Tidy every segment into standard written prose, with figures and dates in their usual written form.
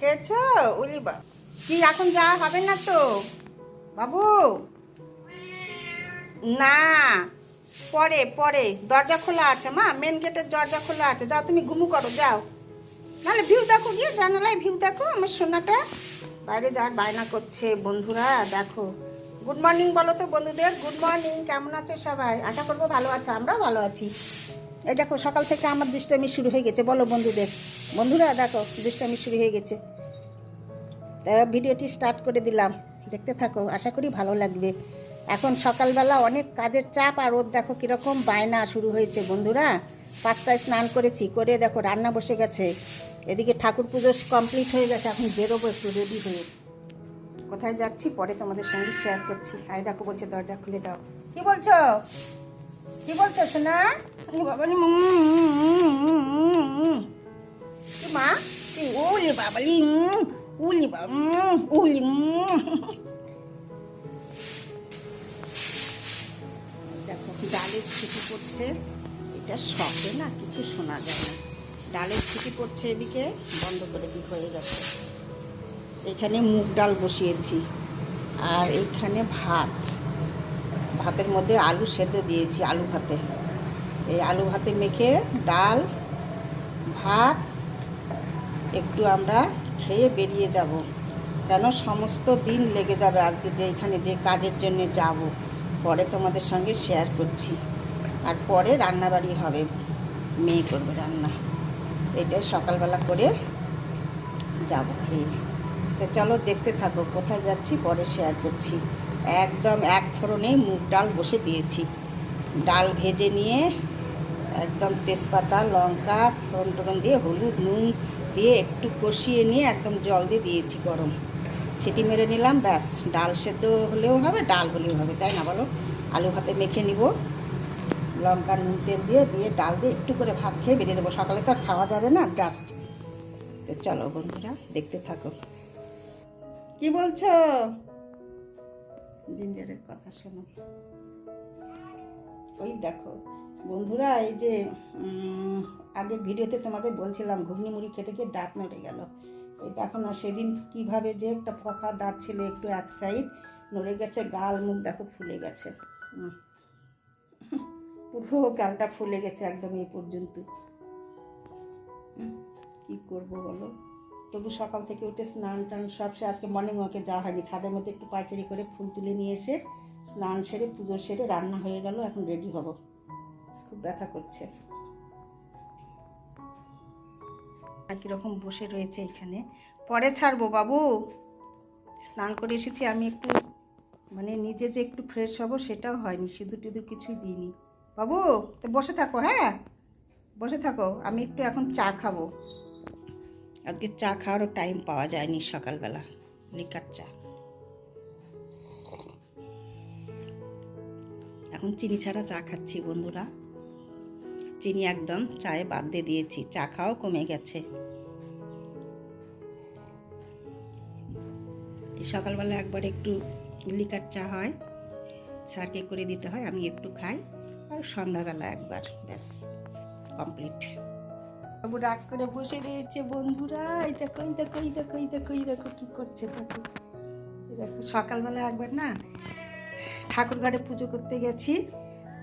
খেয়েছো? উলি বা কি এখন যাওয়া হবে না তো বাবু? না, পরে পরে দরজা খোলা আছে মা, মেন গেটের দরজা খোলা আছে, যাও তুমি ঘুমু করো, যাও। নাহলে ভিউ দেখো, গিয়ে জানালায় ভিউ দেখো আমার সোনাটা বাইরে যাওয়ার বায়না করছে। বন্ধুরা দেখো, গুড মর্নিং বলো তো বন্ধুদের, গুড মর্নিং। কেমন আছো সবাই? আশা করবো ভালো আছো, আমরাও ভালো আছি। এই দেখো সকাল থেকে আমার দুষ্টামি শুরু হয়ে গেছে, বলো বন্ধুদের। বন্ধুরা দেখো দুষ্টামি শুরু হয়ে গেছে। ভিডিওটি স্টার্ট করে দিলাম, দেখতে থাকো, আশা করি ভালো লাগবে। এখন সকালবেলা অনেক কাজের চাপ, আর ওর দেখো কীরকম বায়না শুরু হয়েছে বন্ধুরা। 5টায় স্নান করেছি, করে দেখো রান্না বসে গেছে। এদিকে ঠাকুর পুজো কমপ্লিট হয়ে গেছে, এখন বেরোবো একটু রেডি হয়ে। কোথায় যাচ্ছি পরে তোমাদের সঙ্গে শেয়ার করছি। আই দেখো বলছে দরজা খুলে দাও। কি বলছো? কি বলছো সোনা? বাবা মা, ওলে বাবালি, উলি বা উলি। দেখো ডালের ছিটি পড়ছে, এটা শখে না কিছু শোনা যায় না। ডালের ছিটি পড়ছে, এদিকে বন্ধ করে দিয়ে হয়ে গেছে। এখানে মুগ ডাল বসিয়েছি, আর এইখানে ভাত, ভাতের মধ্যে আলু সেদ্ধ দিয়েছি, আলু ভাতে। এই আলু ভাতে মেখে ডাল ভাত একটু আমরা খেয়ে বেরিয়ে যাব, কেন সমস্ত দিন লেগে যাবে আজকে, যে এখানে যে কাজের জন্য যাব, পরে তোমাদের সঙ্গে শেয়ার করছি। আর পরে রান্নাবাড়ি হবে, মেয়ে করবে রান্না, এটাই সকালবেলা করে যাব খেয়ে। তো চলো দেখতে থাকো, কোথায় যাচ্ছি পরে শেয়ার করছি। একদম এক ফোড়নেই মুগ ডাল বসে দিয়েছি, ডাল ভেজে নিয়ে একদম তেজপাতা লঙ্কা ফোড়ন টোড়ন দিয়ে হলুদ নুন দিয়ে একটু কষিয়ে নিয়ে একদম জল দিয়ে দিয়েছি গরম, ছিটি মেরে নিলাম, ব্যাস। ডাল সেদ্ধ হলেও হবে, ডাল হলেও হবে, তাই না বলো? আলু ভাতে মেখে নিব, লঙ্কা নুন তেল দিয়ে দিয়ে ডাল দিয়ে একটু করে ভাত খেয়ে বেরিয়ে দেবো, সকালে তো আর খাওয়া যাবে না, জাস্ট। তো চলো বন্ধুরা দেখতে থাকো। কি বলছো? জিঞ্জারের কথা শোনো। ওই দেখো বন্ধুরা, এই যে আগের ভিডিওতে তোমাদের বলছিলাম ঘুগনি মুড়ি খেতে খেয়ে দাঁত নড়ে গেল। এই দেখো না, সেদিন কিভাবে যে একটা ফাঁকা দাঁত ছিল, একটু এক সাইড নড়ে গেছে, গাল মুখ দেখো ফুলে গেছে, পুরো গালটা ফুলে গেছে একদম এই পর্যন্ত। কি করব বলো? তবু সকাল থেকে উঠে স্নান টান সব সে, আজকে মর্নিং ওয়াকে যাওয়া হয়নি, ছাদের মধ্যে একটু পায়চারি করে ফুল তুলে নিয়ে এসে স্নান সেরে পুজো সেরে রান্না হয়ে গেল, এখন রেডি হব। খুব ব্যথা করছে। আর কীরকম বসে রয়েছে এখানে, পরে ছাড়বো বাবু। স্নান করে এসেছি আমি, একটু মানে নিজে যে একটু ফ্রেশ হব সেটাও হয়নি, সিঁদুর টিঁদুর কিছুই দিইনি। বাবু তো বসে থাকো, হ্যাঁ বসে থাকো, আমি একটু এখন চা খাবো। আজকে চা খাওয়ারও টাইম পাওয়া যায়নি সকালবেলা, লিকার চা। এখন চিনি ছাড়া চা খাচ্ছি বন্ধুরা, চিনি একদম চায়ে বাদ দিয়ে দিয়েছি, চা খাওয়াও কমে গেছে। এই সকালবেলা একবার একটু লিকার চা হয়, স্যারকে করে দিতে হয়, আমি একটু খাই, আর সন্ধ্যাবেলা একবার, ব্যাস কমপ্লিট। বাবু রাগ করে বসে রয়েছে বন্ধুরা, এই দেখো এই দেখো এই দেখো এই দেখো এই দেখো কী করছে, দেখো দেখো। সকালবেলা একবার না ঠাকুর ঘরে পুজো করতে গেছি,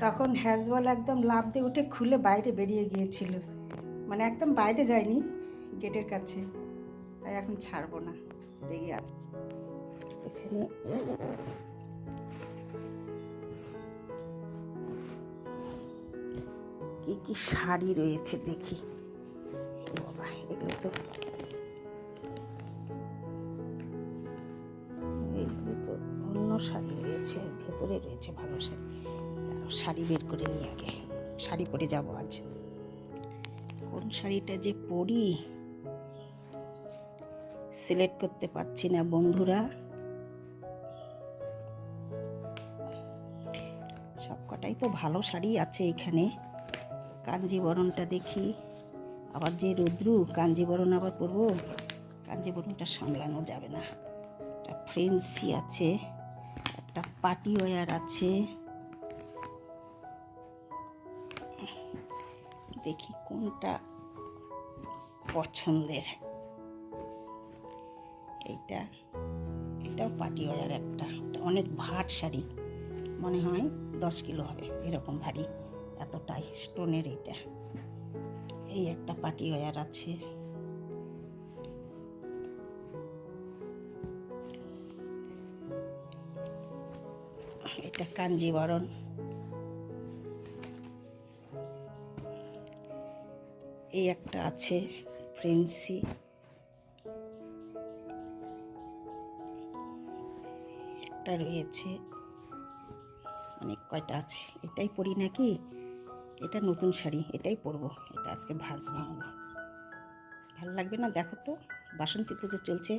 তখন হ্যাজবল একদম লাফ দিয়ে উঠে খুলে বাইরে বেরিয়ে গিয়েছিল, মানে একদম বাইরে যায়নি, গেটের কাছে। তাই এখন ছাড়বো না, রেগে আছে। এখানে কি কি শাড়ি রয়েছে দেখি, বাবা এগুলো তো, এইগুলো তো অন্য শাড়ি রয়েছে, ভেতরে রয়েছে ভালো শাড়ি। তারও শাড়ি বের করে নিয়ে আগে, শাড়ি পরে যাবো আজ। কোন শাড়িটা যে পরি সিলেক্ট করতে পারছি না বন্ধুরা, সবকটাই তো ভালো শাড়ি আছে এখানে। কাঞ্জিবরণটা দেখি, আবার যে রুদ্রু কাঞ্জিবরণ আবার পরবো, কাঞ্জিবরণটা সামলানো যাবে না। একটা ফ্রেন্সি আছে, একটা পার্টি ওয়্যার আছে, দেখি কোনটা পছন্দের। এইটা, এটাও পার্টি ওয়্যার একটা, অনেক ভাট শাড়ি, মনে হয় 10 কিলো হবে, এরকম ভারী, এতটাই স্টোনের। এইটা, এই একটা পার্টি ওয়্যার আছে। এটা কাঞ্জিবরণ। এই একটা আছে ফ্রেন্সি। একটা রয়েছে, অনেক কয়টা আছে। এটাই পরি নাকি? এটা নতুন শাড়ি, এটাই পরবো। এটা আজকে ভাঁজ ভাঙবো, ভালো লাগবে না? দেখো তো, বাসন্তী পুজো চলছে,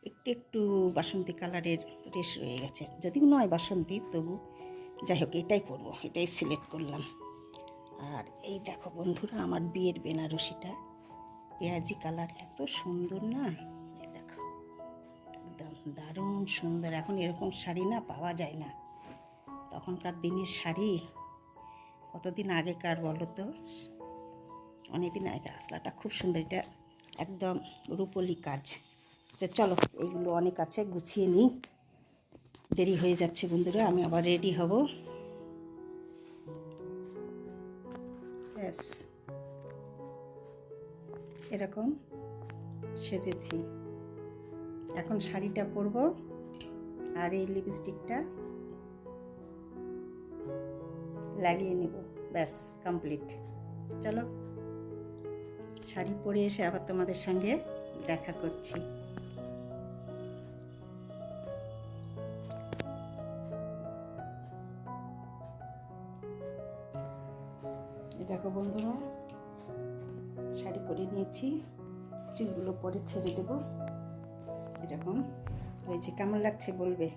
একটু একটু বাসন্তী কালারের রেশ রয়ে গেছে, যদিও নয় বাসন্তী, তবু যাই হোক এটাই পরবো, এটাই সিলেক্ট করলাম। আর এই দেখো বন্ধুরা, আমার বিয়ের বেনারসিটা পেঁয়াজি কালার, এত সুন্দর না? এই দেখো, একদম দারুণ সুন্দর। এখন এরকম শাড়ি না পাওয়া যায় না, তখনকার দিনের শাড়ি কতদিন আগেকার বলো তো, অনেকদিন আগেকার। আসলাটা খুব সুন্দর, এটা একদম রূপলি কাজ। তো চলো, এইগুলো অনেক আছে, গুছিয়ে নিই, দেরি হয়ে যাচ্ছে বন্ধুরা, আমি আবার রেডি হব। ব্যাস, এরকম সেজেছি। এখন শাড়িটা পরবো আর এই লিপস্টিকটা লাগিয়ে নিব, ব্যাস কমপ্লিট। চলো, শাড়ি পরে এসে আবার তোমাদের সঙ্গে দেখা করছি। দেখো বন্ধুরা, শাড়ি পরে নিয়েছি, চুলগুলো পরে ছেড়ে দেব, এরকম হয়েছে। কেমন লাগছে বলবে?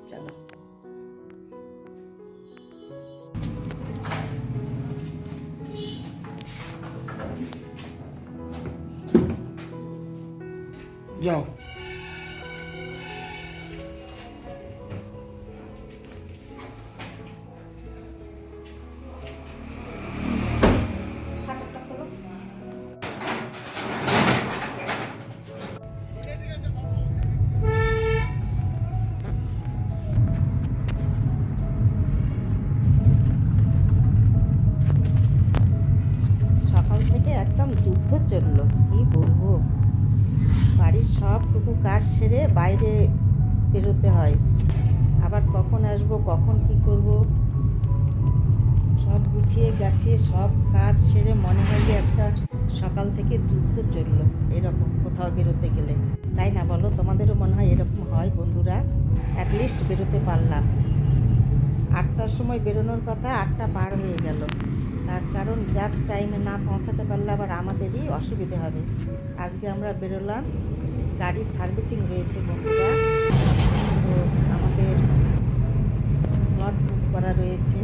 চলো, যাও। শাটারটা খোলো। সকাল থেকে একদম যুদ্ধ চললো, কি বলবো। বাড়ির সবটুকু কাজ সেরে বাইরে বেরোতে হয়, আবার কখন আসবো, কখন কি করব, সব গুছিয়ে গাছিয়ে সব কাজ সেরে মনে হয় যে একটা সকাল থেকে যুদ্ধ চললো, এরকম কোথাও বেরোতে গেলে। তাই না বলো? তোমাদেরও মনে হয় এরকম হয় বন্ধুরা? অ্যাটলিস্ট বেরোতে পারলাম। 8টার সময় বেরোনোর কথা, 8টা পার হয়ে গেল। তার কারণ জাস্ট টাইমে না পৌঁছাতে পারলে আবার আমাদেরই অসুবিধে হবে। আজকে আমরা বেরোলাম, গাড়ির সার্ভিসিং রয়েছে বন্ধুরা, তো আমাদের স্লট বুক করা রয়েছে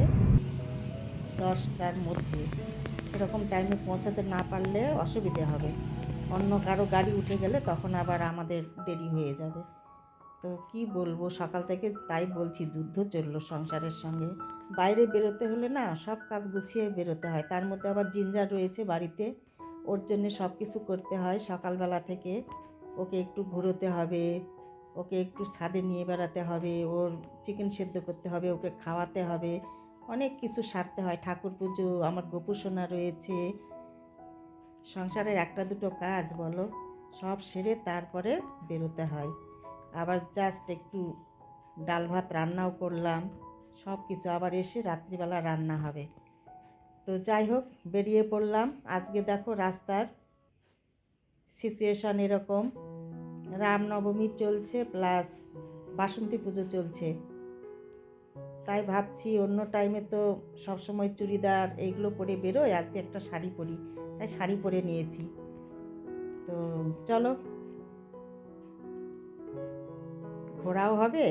10টার মধ্যে। সেরকম টাইমে পৌঁছাতে না পারলে অসুবিধে হবে, অন্য কারো গাড়ি উঠে গেলে তখন আবার আমাদের দেরি হয়ে যাবে। তো কি বলবো, সকাল থেকে তাই বলছি, যুদ্ধ চললো সংসারের সঙ্গে। বাইরে বেরোতে হলে না সব কাজ গুছিয়ে বেরোতে হয়, তার মধ্যে আবার জিঞ্জার রয়েছে বাড়িতে, ওর জন্য সব কিছু করতে হয় সকালবেলা থেকে। ওকে একটু ঘুরোতে হবে, ওকে একটু ছাদে নিয়ে বেড়াতে হবে, ওর চিকেন সেদ্ধ করতে হবে, ওকে খাওয়াতে হবে, অনেক কিছু সারতে হয়। ঠাকুর পুজো, আমার গোপুসোনা রয়েছে, সংসারের একটা দুটো কাজ বলো, সব সেরে তারপরে বেরোতে হয়। আবার জাস্ট একটু ডাল ভাত রান্নাও করলাম, সব কিছু আবার এসে রাত্রিবেলা রান্না হবে। তো যাই হোক, বেরিয়ে পড়লাম। আজকে দেখো রাস্তার সিচুয়েশান এরকম, রামনবমী চলছে প্লাস বাসন্তী পুজো চলছে, তাই ভাবছি অন্য টাইমে তো সবসময় চুড়িদার এইগুলো পরে বেরোই, আজকে একটা শাড়ি পরি, তাই শাড়ি পরে নিয়েছি। তো চলো, ঘোরাও হবে,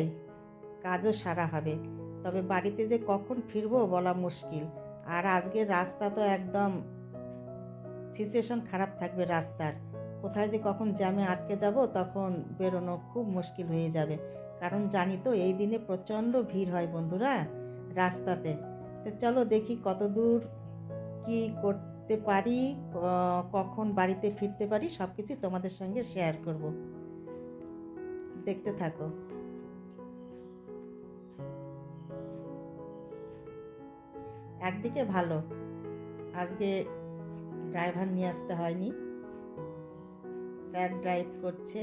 কাজও সারা হবে, তবে বাড়িতে যে কখন ফিরবো বলা মুশকিল। আর আজকের রাস্তা তো একদম সিচুয়েশন খারাপ থাকবে রাস্তার, কোথায় যে কখন জ্যামে আটকে যাব তখন বেরোনো খুব মুশকিল হয়ে যাবে, কারণ জানি তো এই দিনে প্রচণ্ড ভিড় হয় বন্ধুরা রাস্তাতে। তো চলো দেখি কত দূর কী করতে পারি, কখন বাড়িতে ফিরতে পারি, সব কিছু তোমাদের সঙ্গে শেয়ার করব, দেখতে থাকো। একদিকে ভালো, আজকে ড্রাইভার নিয়ে আসতে হয়নি, স্যার ড্রাইভ করছে,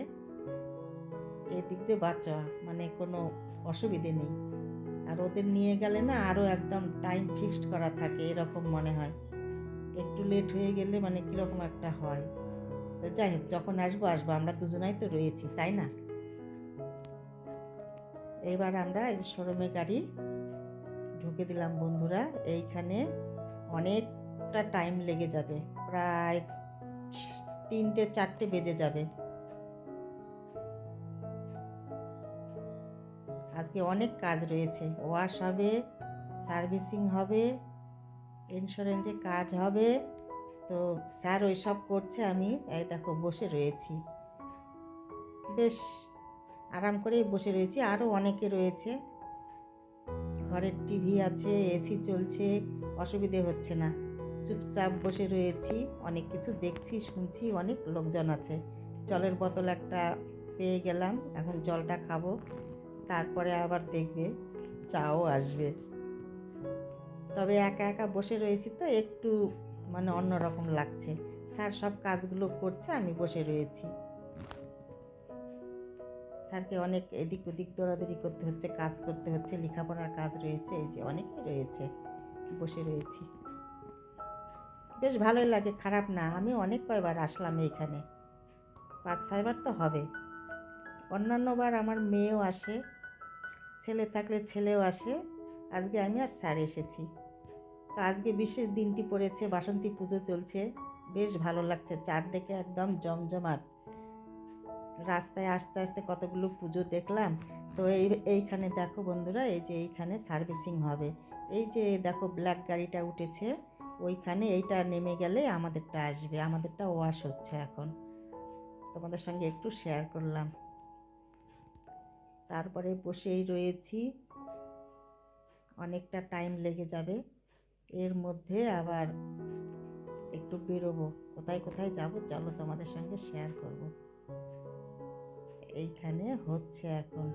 এদিক দিয়ে বাঁচা মানে কোনো অসুবিধে নেই। আর ওদের নিয়ে গেলে না আরও একদম টাইম ফিক্সড করা থাকে এরকম মনে হয়, একটু লেট হয়ে গেলে মানে কীরকম একটা হয়। তো যাই হোক, যখন আসবো আসবো, আমরা দুজনাই তো রয়েছি, তাই না? এইবার আমরা এই শোরুমে গাড়ি ঢুকে দিলাম বন্ধুরা। এইখানে অনেকটা টাইম লেগে যাবে, প্রায় 3-4 বেজে যাবে। আজকে অনেক কাজ রয়েছে, ওয়াশ হবে, সার্ভিসিং হবে, ইন্স্যুরেন্সে কাজ হবে। তো স্যার ওই সব করছে, আমি এই দেখো বসে রয়েছি, বেশ আরাম করেই বসে রয়েছি। আরও অনেকে রয়েছে, ঘরের টিভি আছে, এসি চলছে, অসুবিধে হচ্ছে না, চুপচাপ বসে রয়েছি, অনেক কিছু দেখছি শুনছি, অনেক লোকজন আছে। জলের বোতল একটা পেয়ে গেলাম, এখন জলটা খাবো, তারপরে আবার দেখবে চাও আসবে। তবে একা একা বসে রয়েছি তো একটু মানে অন্যরকম লাগছে। স্যার সব কাজগুলো করছে, আমি বসে রয়েছি। স্যারকে অনেক এদিক ওদিক দৌড়াদৌড়ি করতে হচ্ছে, কাজ করতে হচ্ছে, লেখাপড়ার কাজ রয়েছে, এই যে অনেকেই রয়েছে, বসে রয়েছি। বেশ ভালোই লাগে, খারাপ না। আমি অনেক কয়বার আসলাম এইখানে, 5-6 বার তো হবে। অন্যান্যবার আমার মেয়েও আসে, ছেলে থাকলে ছেলেও আসে, আজকে আমি আর স্যার এসেছি। তো আজকে বিশেষ দিনটি পড়েছে, বাসন্তী পুজো চলছে, বেশ ভালো লাগছে, চারদিকে একদম জমজমাট। রাস্তায় আস্তে আস্তে কতগুলো পুজো দেখলাম। তো এইখানে দেখো বন্ধুরা, এই যে এইখানে সার্ভিসিং হবে, এই যে দেখো ব্ল্যাক গাড়িটা উঠেছে, ওইখানে এইটা নেমে গেলে আমাদেরটা আসবে, আমাদেরটা ওয়াশ হচ্ছে এখন, তোমাদের সঙ্গে একটু শেয়ার করলাম। তারপরে বসেই রয়েছি, অনেকটা টাইম লেগে যাবে, এর মধ্যে আবার একটু বেরোবো, কোথায় কোথায় যাব চলো তোমাদের সঙ্গে শেয়ার করব। এইখানে হচ্ছে এখন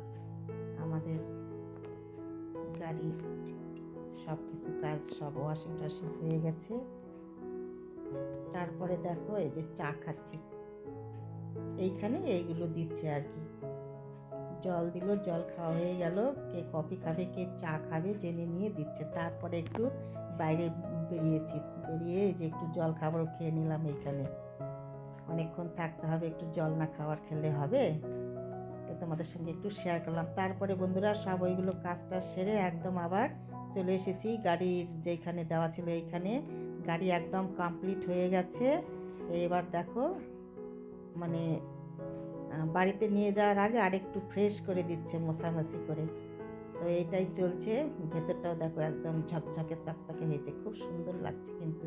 আমাদের গাড়ি সব কিছু কাজ, সব ওয়াশিং টাশিং হয়ে গেছে। তারপরে দেখো এই যে চা খাচ্ছি, এইখানে এইগুলো দিচ্ছে আর কি, জল দিল, জল খাওয়া হয়ে গেল, কে কফি খাবে কে চা খাবে জেনে নিয়ে দিচ্ছে। তারপরে একটু বাইরে বেরিয়েছি, বেরিয়ে এই যে একটু জল খাবারও খেয়ে নিলাম। এইখানে অনেকক্ষণ থাকতে হবে, একটু জল না খাবার খেলে হবে, তোমাদের সঙ্গে একটু শেয়ার করলাম। তারপরে বন্ধুরা সব ওইগুলো কাজটা সেরে একদম আবার চলে এসেছি গাড়ির যেখানে দেওয়া ছিল, এইখানে গাড়ি একদম কমপ্লিট হয়ে গেছে। এবার দেখো মানে বাড়িতে নিয়ে যাওয়ার আগে আরেকটু ফ্রেশ করে দিচ্ছে মোছামাছি করে। তো এইটাই চলছে, ভেতরটাও দেখো একদম ঝকঝকে তকতকে হয়েছে, খুব সুন্দর লাগছে। কিন্তু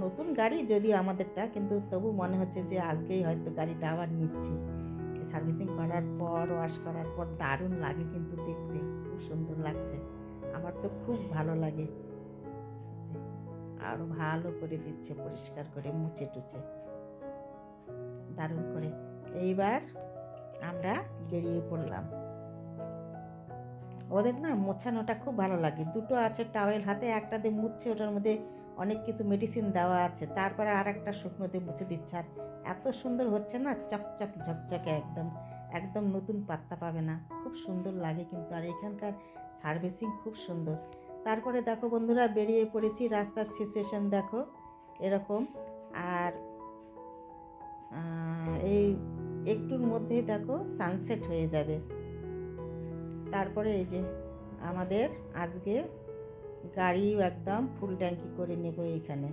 নতুন গাড়ি যদি আমাদেরটা, কিন্তু তবু মনে হচ্ছে যে আজকেই হয়তো গাড়িটা আবার নিচ্ছি। সার্ভিসিং করার পর, ওয়াশ করার পর দারুণ লাগে কিন্তু দেখতে, খুব সুন্দর লাগছে, আমার তো খুব ভালো লাগে। আরও ভালো করে দিচ্ছে, পরিষ্কার করে মুছে টুচে দারুণ করে। এইবার আমরা বেরিয়ে পড়লাম। ওদের না মোছানোটা খুব ভালো লাগে, দুটো আছে টাওয়েল হাতে, একটা দিয়ে মুছছে, ওটার মধ্যে অনেক কিছু মেডিসিন দেওয়া আছে, তারপরে আর একটা শুকনোতে মুছে দিচ্ছে, আর এত সুন্দর হচ্ছে না, চকচক ঝকঝকে, একদম একদম নতুন পাত্তা পাবে না, খুব সুন্দর লাগে কিন্তু। আর এখানকার সার্ভিসিং খুব সুন্দর। তারপরে দেখো বন্ধুরা বেরিয়ে পড়েছি, রাস্তার সিচুয়েশন দেখো এরকম। আর এই একটুর মধ্যেই দেখো সানসেট হয়ে যাবে। তারপরে এই যে আমাদের আজকে গাড়িও একদম ফুল ট্যাঙ্কি করে নেব এইখানে।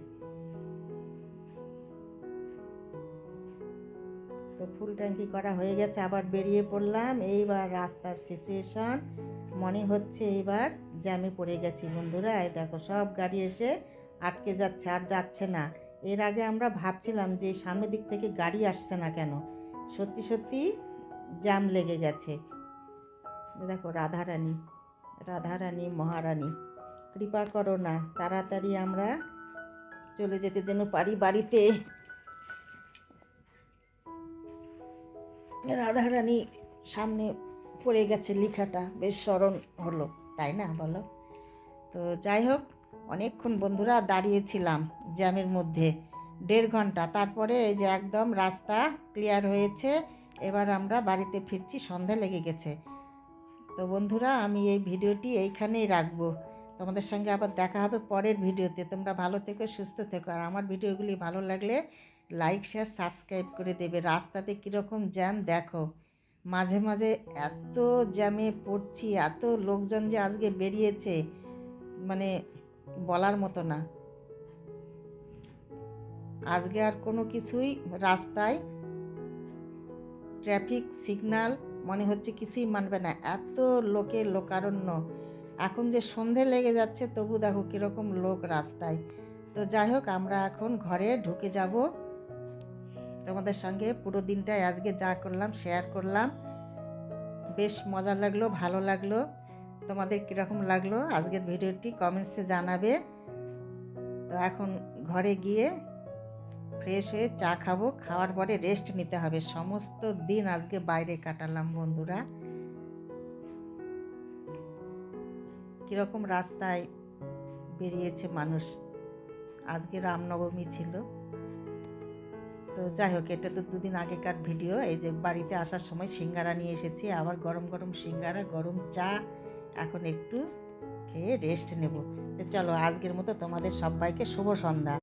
তো ফুল ট্যাঙ্কি করা হয়ে গেছে, আবার বেরিয়ে পড়লাম। এইবার রাস্তার সিচুয়েশন মনে হচ্ছে এইবার জ্যামে পড়ে গেছি বন্ধুরা। এই দেখো সব গাড়ি এসে আটকে যাচ্ছে, আর যাচ্ছে না, এর আগে আমরা ভাবছিলাম যে সামনের দিক থেকে গাড়ি আসছে না কেন, সত্যি সত্যি জ্যাম লেগে গেছে। দেখো রাধারানী, রাধারানী মহারানী কৃপা করো না, তাড়াতাড়ি আমরা চলে যেতে যেন পারি বাড়িতে। রাধারানী সামনে পড়ে গেছে, লেখাটা বেশ স্মরণ হলো, তাই না বলো? তো যাই হোক, অনেকক্ষণ বন্ধুরা দাঁড়িয়েছিলাম জ্যামের মধ্যে, 1.5 ঘন্টা। তারপরে এই যে একদম রাস্তা ক্লিয়ার হয়েছে, এবার আমরা বাড়িতে ফিরছি, সন্ধ্যা লেগে গেছে। তো বন্ধুরা, আমি এই ভিডিওটি এইখানেই রাখবো। তোমাদের সঙ্গে আবার দেখা হবে পরের ভিডিওতে। তোমরা ভালো থেকো, সুস্থ থেকো, আর আমার ভিডিওগুলি ভালো লাগলে লাইক শেয়ার সাবস্ক্রাইব করে দেবে। রাস্তাতে কীরকম জ্যাম দেখো, মাঝে মাঝে এত জ্যামে পড়ছি, এত লোকজন যে আজকে বেরিয়েছে, মানে বলার মতো না। আজকে আর কোনো কিছুই রাস্তায় ট্রাফিক সিগন্যাল মনে হচ্ছে কিছুই মানবে না, এত লোকের লোকারণ্য। এখন যে সন্ধে লেগে যাচ্ছে তবু দেখো কীরকম লোক রাস্তায়। তো যাই হোক, আমরা এখন ঘরে ঢুকে যাব। তোমাদের সঙ্গে পুরো দিনটায় আজকে যা করলাম শেয়ার করলাম, বেশ মজা লাগলো, ভালো লাগলো। তোমাদের কীরকম লাগলো আজকের ভিডিওটি কমেন্টসে জানাবে। তো এখন ঘরে গিয়ে ফ্রেশ হয়ে চা খাবো, খাওয়ার পরে রেস্ট নিতে হবে। সমস্ত দিন আজকে বাইরে কাটালাম বন্ধুরা। কীরকম রাস্তায় বেরিয়েছে মানুষ, আজকে রামনবমী ছিল। তো যাই হোক, এটা তো 2 দিন আগেকার ভিডিও। এই যে বাড়িতে আসার সময় সিঙ্গারা নিয়ে এসেছি, আবার গরম গরম সিঙ্গারা, গরম চা। এখন একটু খেয়ে রেস্ট নেব। তো চলো, আজকের মতো তোমাদের সবাইকে শুভ সন্ধ্যা।